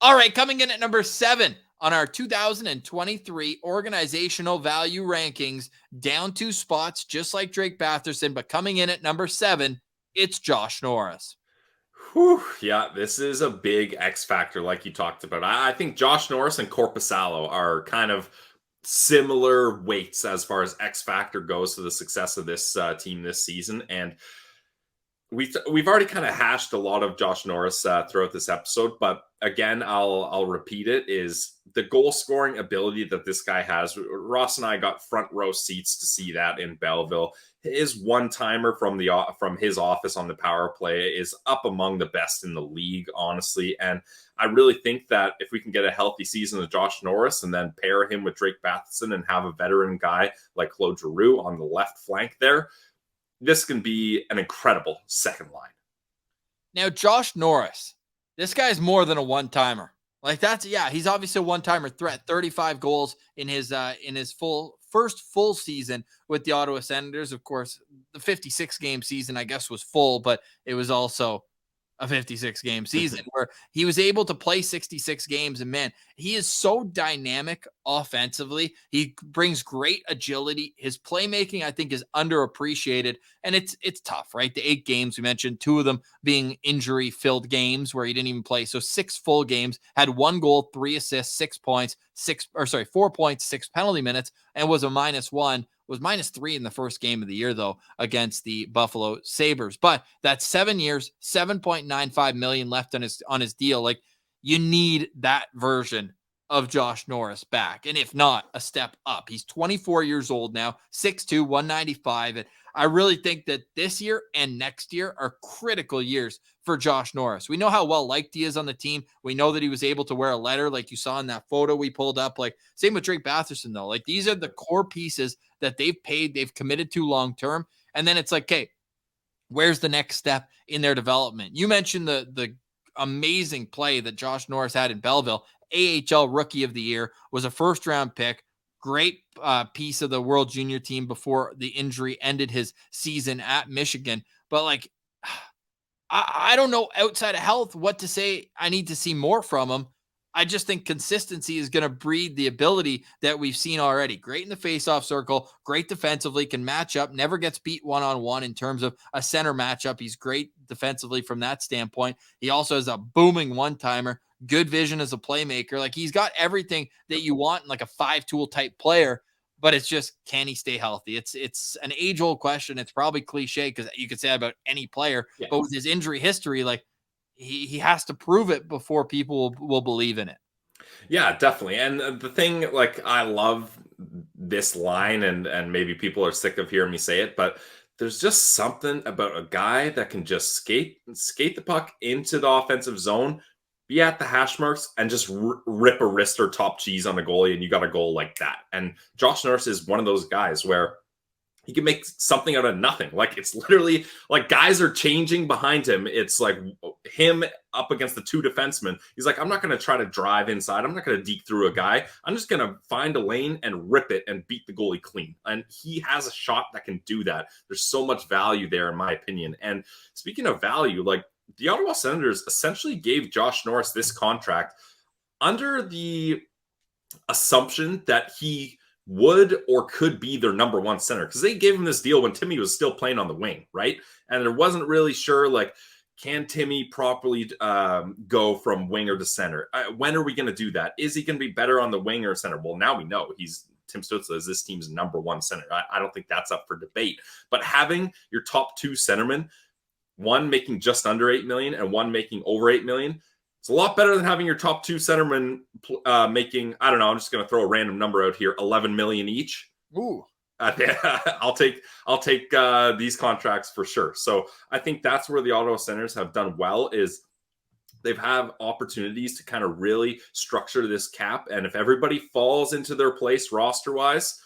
All right, coming in at number 7 on our 2023 organizational value rankings, down 2 spots, just like Drake Batherson, but coming in at number 7, it's Josh Norris. Whew, yeah, this is a big X factor, like you talked about. I think Josh Norris and Corpusalo are kind of similar weights as far as X factor goes to the success of this team this season. And we've already kind of hashed a lot of Josh Norris throughout this episode, but again, I'll repeat it: is the goal scoring ability that this guy has. Ross and I got front row seats to see that in Belleville. His one timer from his office on the power play is up among the best in the league, honestly. And I really think that if we can get a healthy season of Josh Norris and then pair him with Drake Batherson and have a veteran guy like Claude Giroux on the left flank there, this can be an incredible second line. Now, Josh Norris, this guy's more than a one-timer. Like he's obviously a one-timer threat. 35 goals in his first full season with the Ottawa Senators. Of course, the 56 game season, I guess, was full, but it was also a 56 game season where he was able to play 66 games. And man, he is so dynamic offensively. He brings great agility. His playmaking, I think, is underappreciated. And it's tough, right? The 8 games we mentioned, 2 of them being injury filled games where he didn't even play. So 6 full games, had 1 goal, 3 assists, 6 points, 4 points, 6 penalty minutes, and was a -1. Was -3 in the first game of the year, though, against the Buffalo Sabres. But that's 7 years, $7.95 million left on his deal. Like, you need that version of Josh Norris back. And if not, a step up. He's 24 years old now, 6'2", 195. And I really think that this year and next year are critical years for Josh Norris. We know how well liked he is on the team. We know that he was able to wear a letter like you saw in that photo we pulled up. Like, same with Drake Batherson, though. Like, these are the core pieces that they've committed to long term. And then it's like, okay, where's the next step in their development? You mentioned the amazing play that Josh Norris had in Belleville. AHL Rookie of the Year, was a first round pick. Great piece of the World Junior team before the injury ended his season at Michigan. But like, I don't know outside of health what to say. I need to see more from him. I just think consistency is going to breed the ability that we've seen already. Great in the faceoff circle, great defensively, can match up, never gets beat one-on-one in terms of a center matchup. He's great defensively from that standpoint. He also has a booming one-timer, good vision as a playmaker. Like, he's got everything that you want in like a 5-tool type player, but it's just, can he stay healthy? It's an age-old question. It's probably cliche because you could say that about any player, but with his injury history, like, he has to prove it before people will believe in it. Yeah, definitely. And the thing, like, I love this line, and maybe people are sick of hearing me say it, but there's just something about a guy that can just skate the puck into the offensive zone, be at the hash marks, and just rip a wrist or top cheese on the goalie, and you got a goal like that. And Josh Norris is one of those guys where he can make something out of nothing. Like, it's literally like guys are changing behind him. It's like him up against the 2 defensemen. He's like, I'm not going to try to drive inside. I'm not going to deke through a guy. I'm just going to find a lane and rip it and beat the goalie clean. And he has a shot that can do that. There's so much value there, in my opinion. And speaking of value, like, the Ottawa Senators essentially gave Josh Norris this contract under the assumption that he would or could be their number 1 center, because they gave him this deal when Timmy was still playing on the wing, right? And there wasn't really sure, like, can Timmy properly go from winger to center? When are we going to do that? Is he going to be better on the wing or center? Well, now we know Tim Stützle is this team's number 1 center. I don't think that's up for debate. But having your top 2 centermen, one making just under $8 million and one making over $8 million, it's a lot better than having your top 2 centermen making, I don't know, I'm just going to throw a random number out here, $11 million each. Ooh. I'll take these contracts for sure. So I think that's where the Ottawa Senators have done well, is they've had opportunities to kind of really structure this cap. And if everybody falls into their place roster-wise,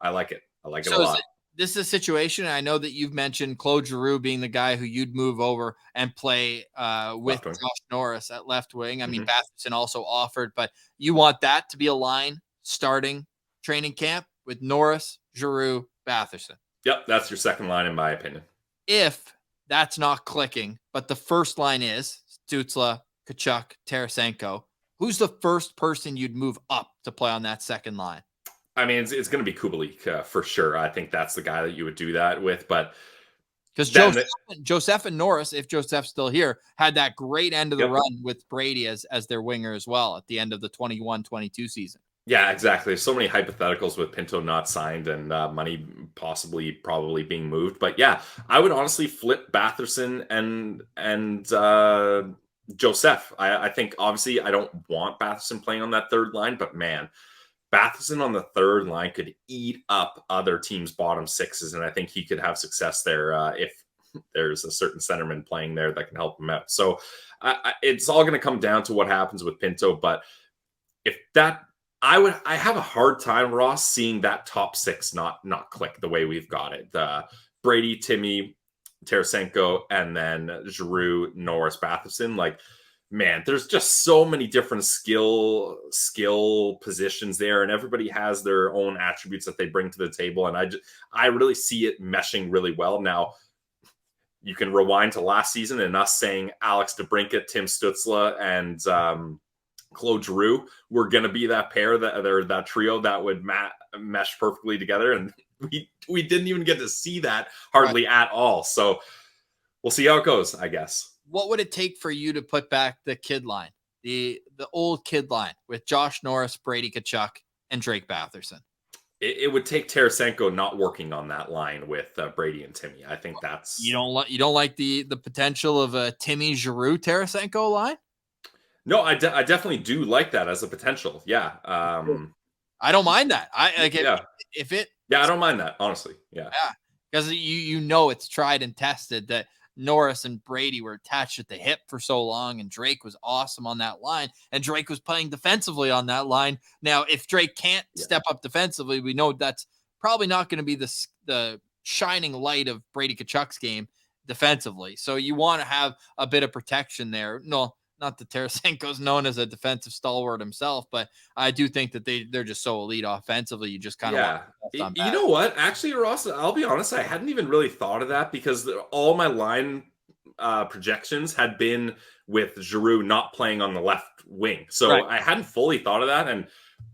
I like it. I like it a lot. This is a situation, I know that you've mentioned Claude Giroux being the guy who you'd move over and play with Josh Norris at left wing. I mean, Batherson also offered, but you want that to be a line starting training camp with Norris, Giroux, Batherson. Yep, that's your second line, in my opinion. If that's not clicking, but the first line is Stützle, Tkachuk, Tarasenko, who's the first person you'd move up to play on that second line? I mean, it's going to be Kubalik for sure. I think that's the guy that you would do that with. But Because then, Joseph and Norris, if Joseph's still here, had that great end of the yep. run with Brady as their winger as well at the end of the 21-22 season. Yeah, exactly. There's so many hypotheticals with Pinto not signed and money probably being moved. But yeah, I would honestly flip Batherson and Joseph. I think obviously I don't want Batherson playing on that third line, but man, Batherson on the third line could eat up other teams' bottom sixes, and I think he could have success there if there's a certain centerman playing there that can help him out. So it's all going to come down to what happens with Pinto. But if that, I have a hard time, Ross, seeing that top six not click the way we've got it. Brady, Timmy, Tarasenko, and then Giroux, Norris, Batherson. Like, man, there's just so many different skill positions there, and everybody has their own attributes that they bring to the table. And I really see it meshing really well. Now, you can rewind to last season and us saying Alex DeBrincat, Tim Stützle, and Claude Giroux were going to be that pair, that trio that would mesh perfectly together, and we didn't even get to see that hardly at all. So we'll see how it goes, I guess. What would it take for you to put back the kid line, the old kid line with Josh Norris, Brady Tkachuk, and Drake Batherson? It would take Tarasenko not working on that line with Brady and Timmy. I think that's you don't like the potential of a Timmy Giroux Tarasenko line. No, I definitely do like that as a potential. Yeah, I don't mind that. If it. Yeah, I don't mind that, honestly. Yeah, because it's tried and tested that Norris and Brady were attached at the hip for so long, and Drake was awesome on that line, and Drake was playing defensively on that line. Now, if Drake can't step up defensively, we know that's probably not going to be the shining light of Brady Tkachuk's game defensively. So you want to have a bit of protection there. No, not that Tarasenko's known as a defensive stalwart himself, but I do think that they're just so elite offensively. You just kind of You know what? Actually, Ross, I'll be honest, I hadn't even really thought of that because all my line projections had been with Giroux not playing on the left wing. So I hadn't fully thought of that. And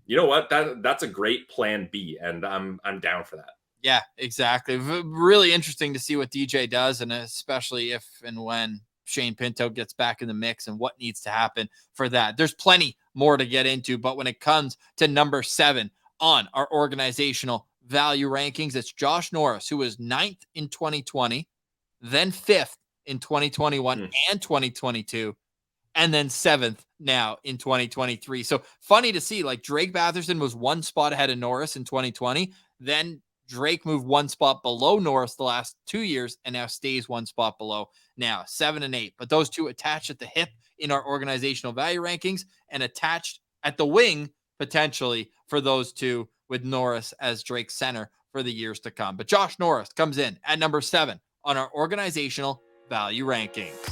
you know what? That's a great plan B, and I'm down for that. Yeah, exactly. Really interesting to see what DJ does, and especially if and when Shane Pinto gets back in the mix and what needs to happen for that. There's plenty more to get into, but when it comes to number 7 on our organizational value rankings, it's Josh Norris, who was 9th in 2020, then 5th in 2021 and 2022, and then 7th now in 2023. So funny to see, like Drake Batherson was one spot ahead of Norris in 2020, then Drake moved one spot below Norris the last 2 years and now stays one spot below now, 7 and 8. But those two attached at the hip in our organizational value rankings and attached at the wing potentially for those two, with Norris as Drake's center for the years to come. But Josh Norris comes in at number 7 on our organizational value rankings.